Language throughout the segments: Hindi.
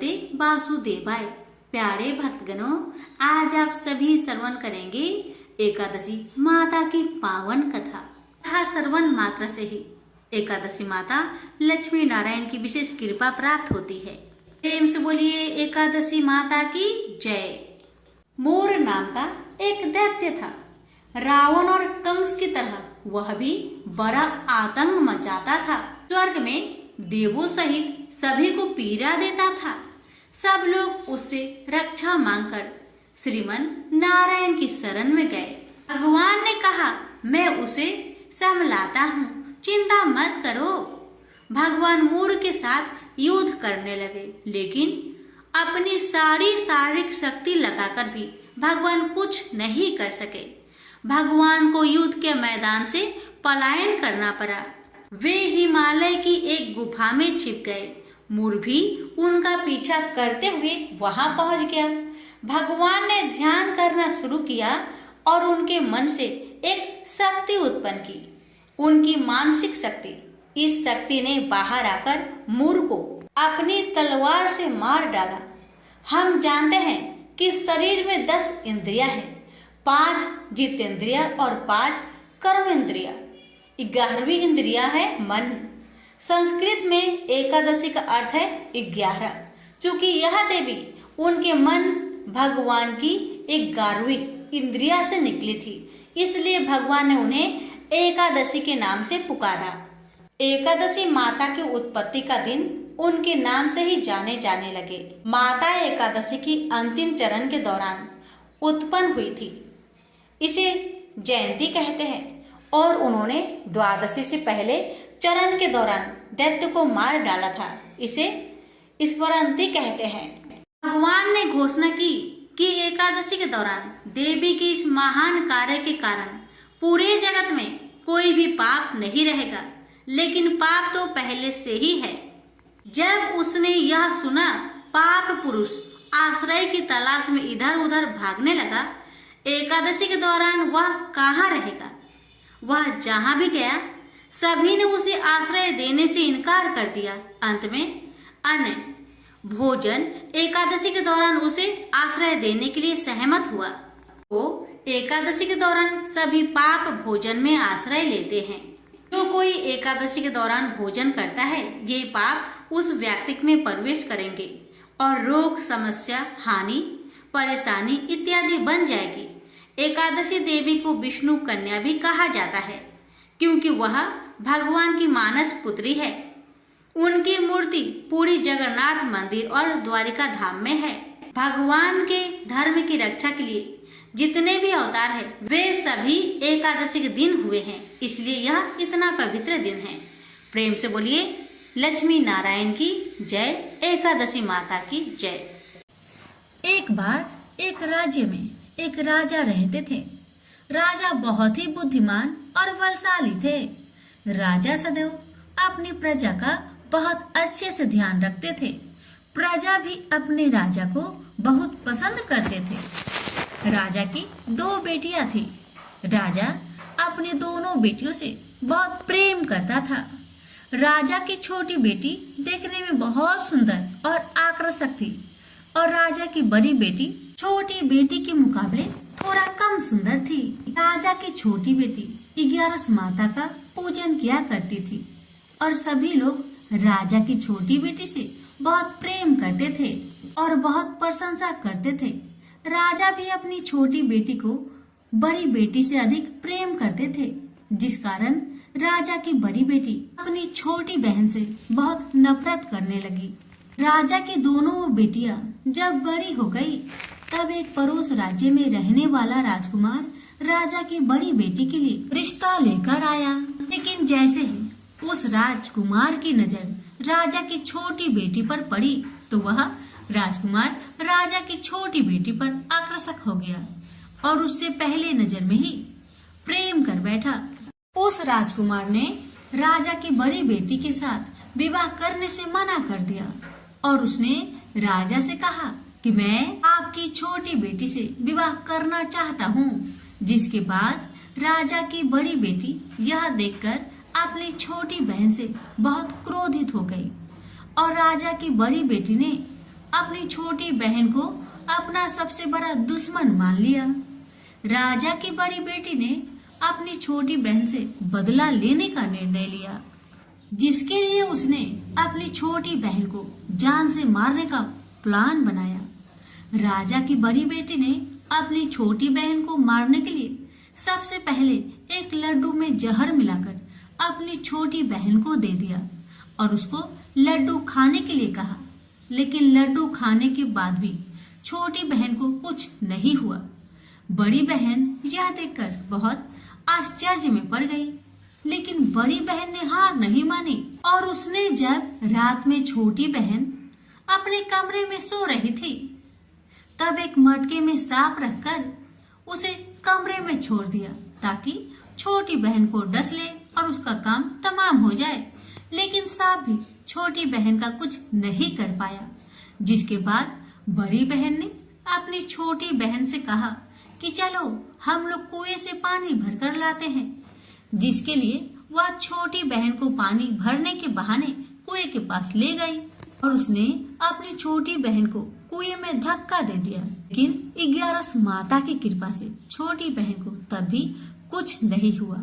भगवते वासुदेवाय। प्यारे भक्तगणों, आज आप सभी श्रवण करेंगे एकादशी माता की पावन कथा श्रवण मात्र से ही एकादशी माता लक्ष्मी नारायण की विशेष कृपा प्राप्त होती है। प्रेम से बोलिए एकादशी माता की जय। मोर नाम का एक दैत्य था। रावण और कंस की तरह वह भी बड़ा आतंक मचाता था। स्वर्ग में देवों सहित सभी को पीड़ा देता था। सब लोग उससे रक्षा मांगकर श्रीमन नारायण की शरण में गए। भगवान ने कहा, मैं उसे संभलाता हूँ, चिंता मत करो। भगवान मोर के साथ युद्ध करने लगे, लेकिन अपनी सारी शारीरिक शक्ति लगाकर भी भगवान कुछ नहीं कर सके। भगवान को युद्ध के मैदान से पलायन करना पड़ा। वे हिमालय की एक गुफा में छिप गए। मोर भी उनका पीछा करते हुए वहां पहुंच गया। भगवान ने ध्यान करना शुरू किया और उनके मन से एक शक्ति उत्पन्न की, उनकी मानसिक शक्ति। इस शक्ति ने बाहर आकर मोर को अपनी तलवार से मार डाला। हम जानते हैं कि शरीर में 10 इंद्रियां हैं, 5 जितेंद्रिया और 5 कर्मेंद्रिया। 11वीं इंद्रिया है मन। संस्कृत में एकादशी का अर्थ है 11। चूंकि यह देवी उनके मन भगवान की 11वीं इंद्रिया से निकली थी, इसलिए भगवान ने उन्हें एकादशी के नाम से पुकारा। एकादशी माता की उत्पत्ति का दिन उनके नाम से ही जाने जाने लगे। माता एकादशी की अंतिम चरण के दौरान उत्पन्न हुई थी। इसे जयंती कहते हैं और उन्होंने द्वादशी से पहले चरण के दौरान दैत्य को मार डाला था। इसे स्मरणती कहते हैं। भगवान ने घोषणा की कि एकादशी के दौरान देवी की इस महान कार्य के कारण पूरे जगत में कोई भी पाप नहीं रहेगा, लेकिन पाप तो पहले से ही है। जब उसने यह सुना, पाप पुरुष आश्रय की तलाश में इधर उधर भागने लगा। एकादशी के दौरान वह कहाँ रहेगा? वह जहाँ भी गया, सभी ने उसे आश्रय देने से इनकार कर दिया। अंत में अन्न भोजन एकादशी के दौरान उसे आश्रय देने के लिए सहमत हुआ। वो एकादशी के दौरान सभी पाप भोजन में आश्रय लेते हैं। जो कोई एकादशी के दौरान भोजन करता है, ये पाप उस व्यक्ति में प्रवेश करेंगे और रोग, समस्या, हानि, परेशानी इत्यादि बन जाएगी। एकादशी देवी को विष्णु कन्या भी कहा जाता है, क्योंकि वह भगवान की मानस पुत्री है। उनकी मूर्ति पूरी जगन्नाथ मंदिर और द्वारिका धाम में है। भगवान के धर्म की रक्षा के लिए जितने भी अवतार हैं, वे सभी एकादशी के दिन हुए हैं, इसलिए यह इतना पवित्र दिन है। प्रेम से बोलिए लक्ष्मी नारायण की जय, एकादशी माता की जय। एक बार एक राज्य में एक राजा रहते थे। राजा बहुत ही बुद्धिमान और बलशाली थे। राजा सदैव अपनी प्रजा का बहुत अच्छे से ध्यान रखते थे। प्रजा भी अपने राजा को बहुत पसंद करते थे। राजा की 2 बेटियां थी। राजा अपनी दोनों बेटियों से बहुत प्रेम करता था। राजा की छोटी बेटी देखने में बहुत सुंदर और आकर्षक थी और राजा की बड़ी बेटी छोटी बेटी के मुकाबले थोड़ा कम सुंदर थी। राजा की छोटी बेटी 11 माता का पूजन किया करती थी और सभी लोग राजा की छोटी बेटी से बहुत प्रेम करते थे और बहुत प्रशंसा करते थे। राजा भी अपनी छोटी बेटी को बड़ी बेटी से अधिक प्रेम करते थे, जिस कारण राजा की बड़ी बेटी अपनी छोटी बहन से बहुत नफरत करने लगी। राजा की दोनों बेटियां जब बड़ी हो गई, तब एक पड़ोस राज्य में रहने वाला राजकुमार राजा की बड़ी बेटी के लिए रिश्ता लेकर आया। लेकिन जैसे ही उस राजकुमार की नजर राजा की छोटी बेटी पर पड़ी, तो वह राजकुमार राजा की छोटी बेटी पर आकर्षक हो गया और उससे पहले नजर में ही प्रेम कर बैठा। उस राजकुमार ने राजा की बड़ी बेटी के साथ विवाह करने से मना कर दिया और उसने राजा से कहा कि मैं आपकी छोटी बेटी से विवाह करना चाहता हूँ। जिसके बाद राजा की बड़ी बेटी यह देखकर अपनी छोटी बहन से बहुत क्रोधित हो गई और राजा की बड़ी बेटी ने अपनी छोटी बहन को अपना सबसे बड़ा दुश्मन मान लिया। राजा की बड़ी बेटी ने अपनी छोटी बहन से बदला लेने का निर्णय लिया, जिसके लिए उसने अपनी छोटी बहन को जान से मारने का प्लान बनाया। राजा की बड़ी बेटी ने अपनी छोटी बहन को मारने के लिए सबसे पहले एक लड्डू में जहर मिलाकर अपनी छोटी बहन को दे दिया और उसको लड्डू खाने के लिए कहा। लेकिन लड्डू खाने के बाद भी छोटी बहन को कुछ नहीं हुआ। बड़ी बहन यह देखकर बहुत आश्चर्य में पड़ गई, लेकिन बड़ी बहन ने हार नहीं मानी और उसने जब रात में छोटी बहन अपने कमरे में सो रही थी, तब एक मटके में सांप रखकर उसे कमरे में छोड़ दिया ताकि छोटी बहन को डस ले और उसका काम तमाम हो जाए। लेकिन सांप भी छोटी बहन का कुछ नहीं कर पाया, जिसके बाद बड़ी बहन ने अपनी छोटी बहन से कहा कि चलो हम लोग कुएं से पानी भरकर लाते हैं, जिसके लिए वह छोटी बहन को पानी भरने के बहाने कुएं के पास ले गई और उसने अपनी छोटी बहन को कुएं में धक्का दे दिया। लेकिन 11 माता की कृपा से छोटी बहन को तब भी कुछ नहीं हुआ,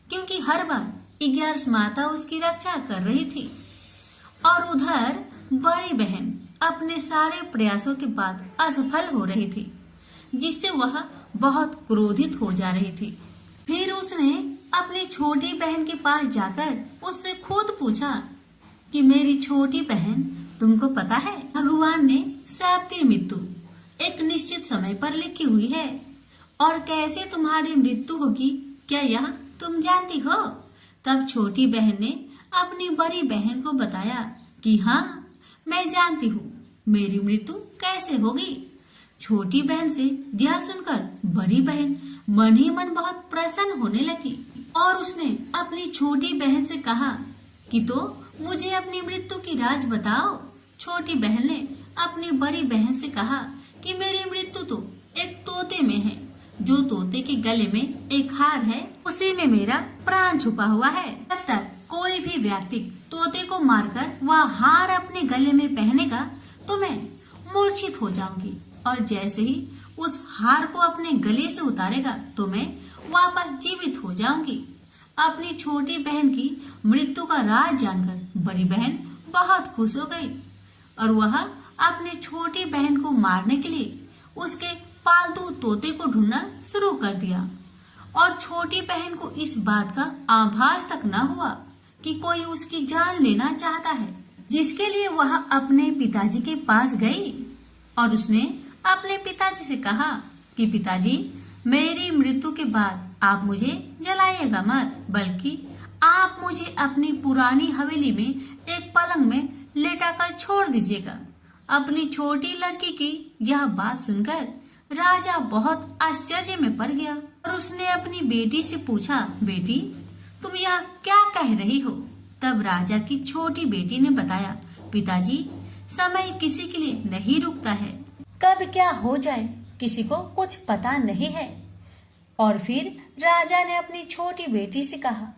क्योंकि हर बार 11 माता उसकी रक्षा कर रही थी। और उधर बड़ी बहन अपने सारे प्रयासों के बाद असफल हो रही थी, जिससे वह बहुत क्रोधित हो जा रही थी। फिर उसने अपनी छोटी बहन के पास जाकर उससे खुद पूछा कि मेरी छोटी बहन, तुमको पता है भगवान ने सबकी मृत्यु एक निश्चित समय पर लिखी हुई है, और कैसे तुम्हारी मृत्यु होगी क्या यह तुम जानती हो? तब छोटी बहन ने अपनी बड़ी बहन को बताया कि हाँ, मैं जानती हूँ मेरी मृत्यु कैसे होगी। छोटी बहन से यह सुनकर बड़ी बहन मन ही मन बहुत प्रसन्न होने लगी और उसने अपनी छोटी बहन से कहा कि तो मुझे अपनी मृत्यु की राज बताओ। छोटी बहन ने अपनी बड़ी बहन से कहा कि मेरी मृत्यु तो एक तोते में है, जो तोते के गले में एक हार है, उसी में मेरा प्राण छुपा हुआ है। जब तक कोई भी व्यक्ति तोते को मारकर वह हार अपने गले में पहनेगा तो मैं मूर्छित हो जाऊंगी, और जैसे ही उस हार को अपने गले से उतारेगा तो मैं वापस जीवित हो जाऊंगी। अपनी छोटी बहन की मृत्यु का राज जानकर बड़ी बहन बहुत खुश हो गई और वह अपनी छोटी बहन को मारने के लिए उसके पालतू तोते को ढूंढना शुरू कर दिया। और छोटी बहन को इस बात का आभास तक न हुआ कि कोई उसकी जान लेना चाहता है, जिसके लिए वह अपने पिताजी के पास गई और उसने अपने पिताजी से कहा कि पिताजी, मेरी मृत्यु के बाद आप मुझे जलाइएगा मत, बल्कि आप मुझे अपनी पुरानी हवेली में एक पलंग में लेटाकर छोड़ दीजिएगा। अपनी छोटी लड़की की यह बात सुनकर राजा बहुत आश्चर्य में पड़ गया और उसने अपनी बेटी से पूछा, बेटी तुम यह क्या कह रही हो? तब राजा की छोटी बेटी ने बताया, पिताजी, समय किसी के लिए नहीं रुकता है, कब क्या हो जाए किसी को कुछ पता नहीं है। और फिर राजा ने अपनी छोटी बेटी से कहा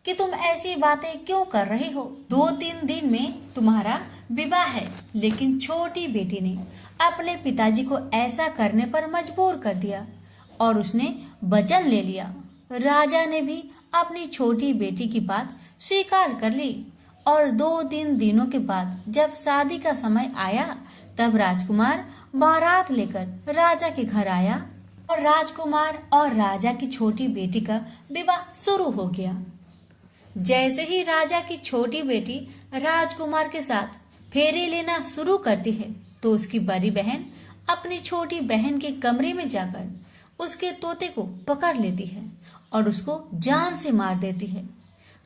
कि तुम ऐसी बातें क्यों कर रही हो? 2-3 दिन में तुम्हारा विवाह है। लेकिन छोटी बेटी ने अपने पिताजी को ऐसा करने पर मजबूर कर दिया और उसने वचन ले लिया। राजा ने भी अपनी छोटी बेटी की बात स्वीकार कर ली और 2-3 दिनों के बाद जब शादी का समय आया तब राजकुमार बारात लेकर राजा के घर आया और राजकुमार और राजा की छोटी बेटी का विवाह शुरू हो गया। जैसे ही राजा की छोटी बेटी राजकुमार के साथ फेरे लेना शुरू करती है तो उसकी बड़ी बहन अपनी छोटी बहन के कमरे में जाकर उसके तोते को पकड़ लेती है और उसको जान से मार देती है।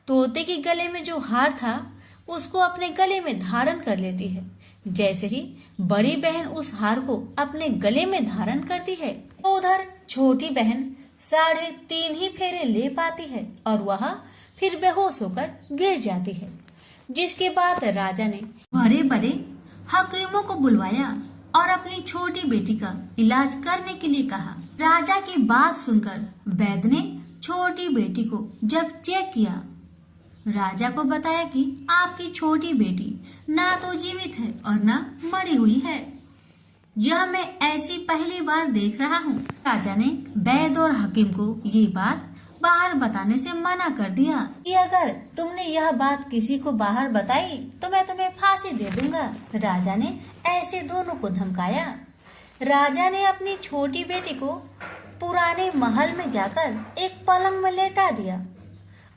तोते के गले में जो हार था उसको अपने गले में धारण कर लेती है। जैसे ही बड़ी बहन उस हार को अपने गले में धारण करती है तो उधर छोटी बहन 3.5 ही फेरे ले पाती है और वह फिर बेहोश होकर गिर जाती है। जिसके बाद राजा ने बड़े बड़े हकीमों को बुलवाया और अपनी छोटी बेटी का इलाज करने के लिए कहा। राजा की बात सुनकर वैद्य ने छोटी बेटी को जब चेक किया, राजा को बताया कि आपकी छोटी बेटी ना तो जीवित है और ना मर खड़ी हुई है। यह मैं ऐसी पहली बार देख रहा हूँ। राजा ने वैद और हकीम को ये बात बाहर बताने से मना कर दिया कि अगर तुमने यह बात किसी को बाहर बताई तो मैं तुम्हें फांसी दे दूंगा। राजा ने ऐसे दोनों को धमकाया। राजा ने अपनी छोटी बेटी को पुराने महल में जाकर एक पलंग में लेटा दिया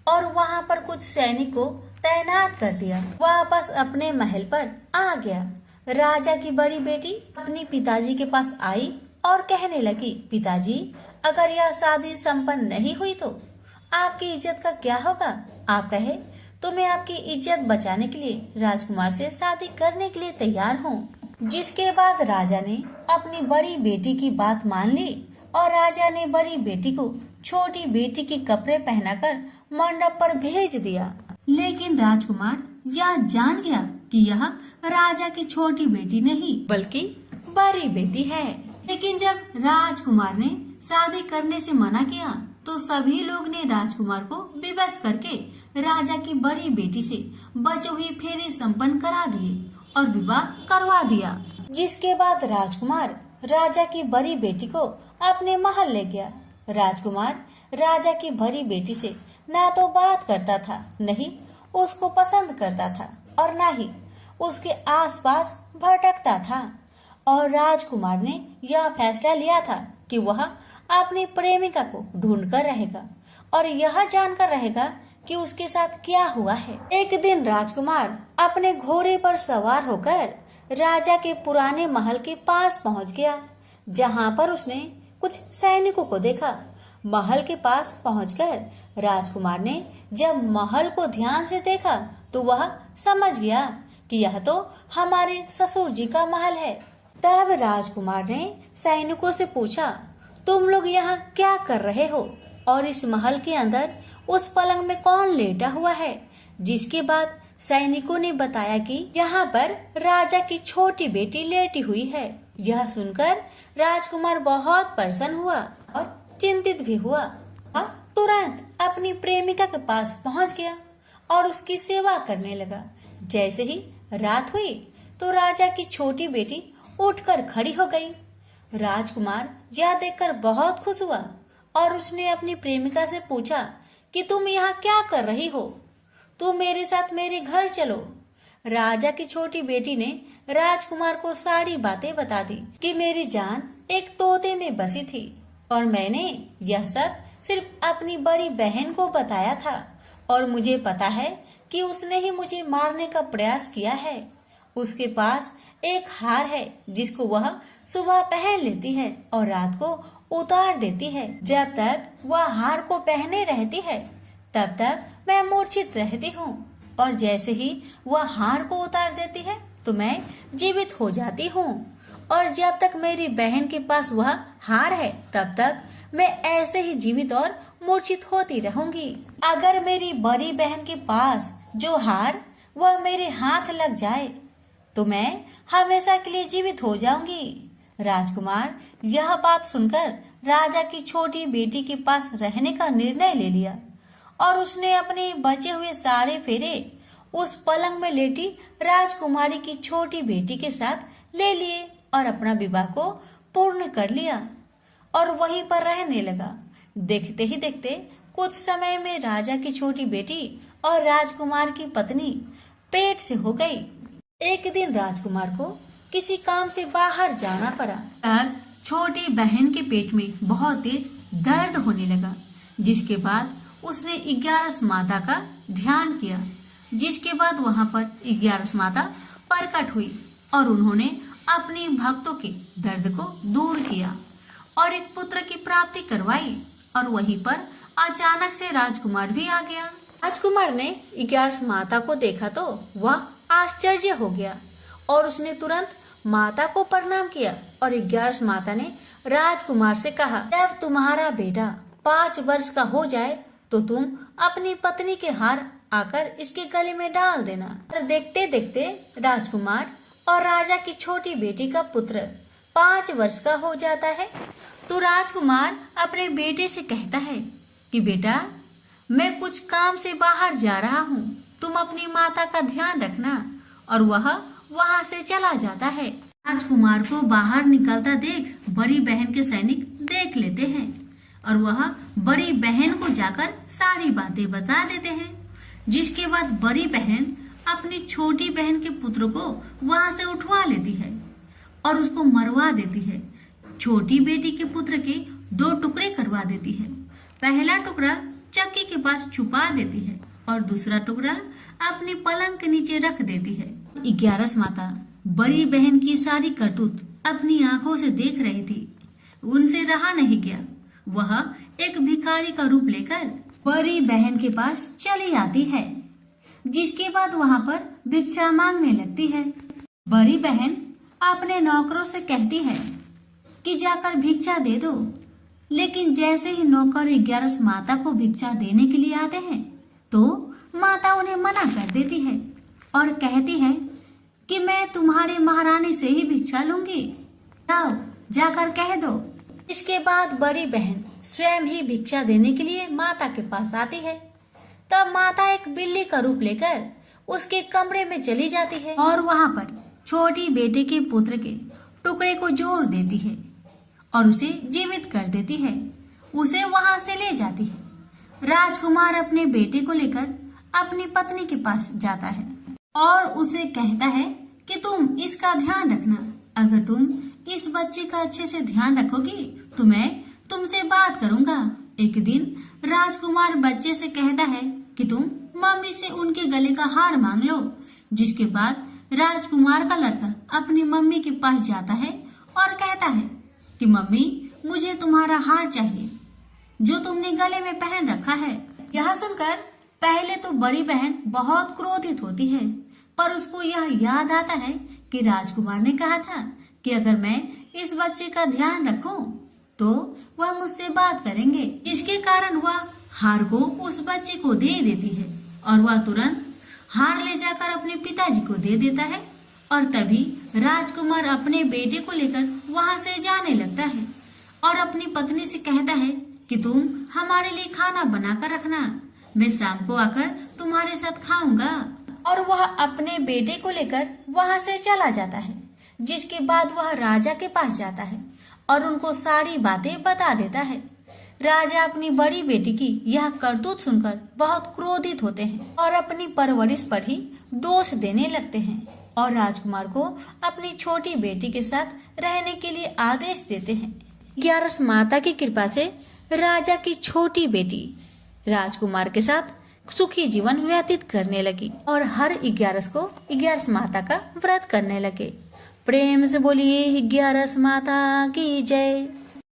और वहाँ पर कुछ सैनिक को तैनात कर दिया। वापस अपने महल पर आ गया। राजा की बड़ी बेटी अपनी पिताजी के पास आई और कहने लगी, पिताजी, अगर यह शादी संपन्न नहीं हुई तो आपकी इज्जत का क्या होगा? आप कहे तो मैं आपकी इज्जत बचाने के लिए राजकुमार से शादी करने के लिए तैयार हूँ। जिसके बाद राजा ने अपनी बड़ी बेटी की बात मान ली और राजा ने बड़ी बेटी को छोटी बेटी के कपड़े पहनाकर मंडप पर भेज दिया। लेकिन राजकुमार यह जान गया कि यह राजा की छोटी बेटी नहीं बल्कि बड़ी बेटी है। लेकिन जब राजकुमार ने शादी करने से मना किया तो सभी लोग ने राजकुमार को विवश करके राजा की बड़ी बेटी से बचे हुए फेरे संपन्न करा दिए और विवाह करवा दिया। जिसके बाद राजकुमार राजा की बड़ी बेटी को अपने महल ले गया। राजकुमार राजा की बड़ी बेटी से ना तो बात करता था, नहीं उसको पसंद करता था और ना ही उसके आसपास भटकता था। और राजकुमार ने यह फैसला लिया था कि वह अपनी प्रेमिका को ढूंढकर रहेगा और यह जानकर रहेगा कि उसके साथ क्या हुआ है। एक दिन राजकुमार अपने घोड़े पर सवार होकर राजा के पुराने महल के पास पहुंच गया, जहां पर उसने कुछ सैनिकों को देखा। महल के पास पहुंचकर राजकुमार ने जब महल को ध्यान से देखा तो वह समझ गया कि यह तो हमारे ससुर जी का महल है। तब राजकुमार ने सैनिकों से पूछा, तुम लोग यहाँ क्या कर रहे हो और इस महल के अंदर उस पलंग में कौन लेटा हुआ है? जिसके बाद सैनिकों ने बताया कि यहाँ पर राजा की छोटी बेटी लेटी हुई है। यह सुनकर राजकुमार बहुत प्रसन्न हुआ और चिंतित भी हुआ। वह तुरंत अपनी प्रेमिका के पास पहुँच गया और उसकी सेवा करने लगा। जैसे ही रात हुई तो राजा की छोटी बेटी उठकर खड़ी हो गई। राजकुमार यह देखकर बहुत खुश हुआ और उसने अपनी प्रेमिका से पूछा कि तुम यहाँ क्या कर रही हो? तुम मेरे साथ मेरे घर चलो। राजा की छोटी बेटी ने राजकुमार को सारी बातें बता दी कि मेरी जान एक तोते में बसी थी और मैंने यह सब सिर्फ अपनी बड़ी बहन को बताया था और मुझे पता है कि उसने ही मुझे मारने का प्रयास किया है। उसके पास एक हार है जिसको वह सुबह पहन लेती है और रात को उतार देती है। जब तक वह हार को पहने रहती है तब तक मैं मूर्छित रहती हूँ और जैसे ही वह हार को उतार देती है तो मैं जीवित हो जाती हूँ और जब तक मेरी बहन के पास वह हार है तब तक मैं ऐसे ही जीवित और मूर्छित होती रहूंगी। अगर मेरी बड़ी बहन के पास जो हार वह मेरे हाथ लग जाए तो मैं हमेशा के लिए जीवित हो जाऊंगी। राजकुमार यह बात सुनकर राजा की छोटी बेटी के पास रहने का निर्णय ले लिया और उसने अपने बचे हुए सारे फेरे उस पलंग में लेटी राजकुमारी की छोटी बेटी के साथ ले लिए और अपना विवाह को पूर्ण कर लिया और वहीं पर रहने लगा। देखते ही देखते कुछ समय में राजा की छोटी बेटी और राजकुमार की पत्नी पेट से हो गई। एक दिन राजकुमार को किसी काम से बाहर जाना पड़ा। तब छोटी बहन के पेट में बहुत तेज दर्द होने लगा, जिसके बाद उसने 11 माता का ध्यान किया। जिसके बाद वहां पर 11 माता प्रकट हुई और उन्होंने अपने भक्तों के दर्द को दूर किया और एक पुत्र की प्राप्ति करवाई। और वहीं पर अचानक से राजकुमार भी आ गया। राजकुमार ने 11 माता को देखा तो वह आश्चर्य हो गया और उसने तुरंत माता को प्रणाम किया और 11 माता ने राजकुमार से कहा, जब तुम्हारा बेटा 5 वर्ष का हो जाए तो तुम अपनी पत्नी के हार आकर इसके गले में डाल देना। और देखते देखते राजकुमार और राजा की छोटी बेटी का पुत्र 5 वर्ष का हो जाता है। तो राजकुमार अपने बेटे से कहता है कि बेटा, मैं कुछ काम से बाहर जा रहा हूँ, तुम अपनी माता का ध्यान रखना और वह वहाँ से चला जाता है। राजकुमार को बाहर निकलता देख बड़ी बहन के सैनिक देख लेते हैं और वह बड़ी बहन को जाकर सारी बातें बता देते हैं। जिसके बाद बड़ी बहन अपनी छोटी बहन के पुत्र को वहां से उठवा लेती है और उसको मरवा देती है। छोटी बेटी के पुत्र के 2 टुकड़े करवा देती है। पहला टुकड़ा चक्की के पास छुपा देती है और दूसरा टुकड़ा अपनी पलंग के नीचे रख देती है। 11 माता बड़ी बहन की सारी करतूत अपनी आंखों से देख रही थी। उनसे रहा नहीं गया। वह एक भिखारी का रूप लेकर बड़ी बहन के पास चली आती है। जिसके बाद वहाँ पर भिक्षा मांगने लगती है। बड़ी बहन अपने नौकरों से कहती है कि जाकर भिक्षा दे दो, लेकिन जैसे ही नौकर 11 माता को भिक्षा देने के लिए आते हैं तो माता उन्हें मना कर देती है और कहती है कि मैं तुम्हारे महारानी से ही भिक्षा लूंगी, जाओ जाकर कह दो। इसके बाद बड़ी बहन स्वयं ही भिक्षा देने के लिए माता के पास आती है। तब माता एक बिल्ली का रूप लेकर उसके कमरे में चली जाती है और वहाँ पर छोटी बेटे के पुत्र के टुकड़े को जोड़ देती है और उसे जीवित कर देती है। उसे वहाँ से ले जाती है। राजकुमार अपने बेटे को लेकर अपनी पत्नी के पास जाता है और उसे कहता है कि तुम इसका ध्यान रखना। अगर तुम इस बच्चे का अच्छे से ध्यान रखोगी तो मैं तुमसे बात करूंगा। एक दिन राजकुमार बच्चे से कहता है कि तुम मम्मी से उनके गले का हार मांग लो। जिसके बाद राजकुमार का लड़का अपनी मम्मी के पास जाता है और कहता है कि मम्मी मुझे तुम्हारा हार चाहिए जो तुमने गले में पहन रखा है। यह सुनकर पहले तो बड़ी बहन बहुत क्रोधित होती है, पर उसको यह याद आता है कि राजकुमार ने कहा था कि अगर मैं इस बच्चे का ध्यान रखूं तो वह मुझसे बात करेंगे। इसके कारण वह हार को उस बच्चे को दे देती है और वह तुरंत हार ले जाकर अपने पिताजी को दे देता है और तभी राजकुमार अपने बेटे को लेकर वहां से जाने लगता है और अपनी पत्नी से कहता है कि तुम हमारे लिए खाना बनाकर रखना, मैं शाम को आकर तुम्हारे साथ खाऊंगा। और वह अपने बेटे को लेकर वहां से चला जाता है। जिसके बाद वह राजा के पास जाता है और उनको सारी बातें बता देता है। राजा अपनी बड़ी बेटी की यह करतूत सुनकर बहुत क्रोधित होते हैं और अपनी परवरिश पर ही दोष देने लगते हैं और राजकुमार को अपनी छोटी बेटी के साथ रहने के लिए आदेश देते हैं। 11 माता की कृपा से राजा की छोटी बेटी राजकुमार के साथ सुखी जीवन व्यतीत करने लगी और हर 11 को 11 माता का व्रत करने लगे। प्रेम से बोलिए 11 माता की जय।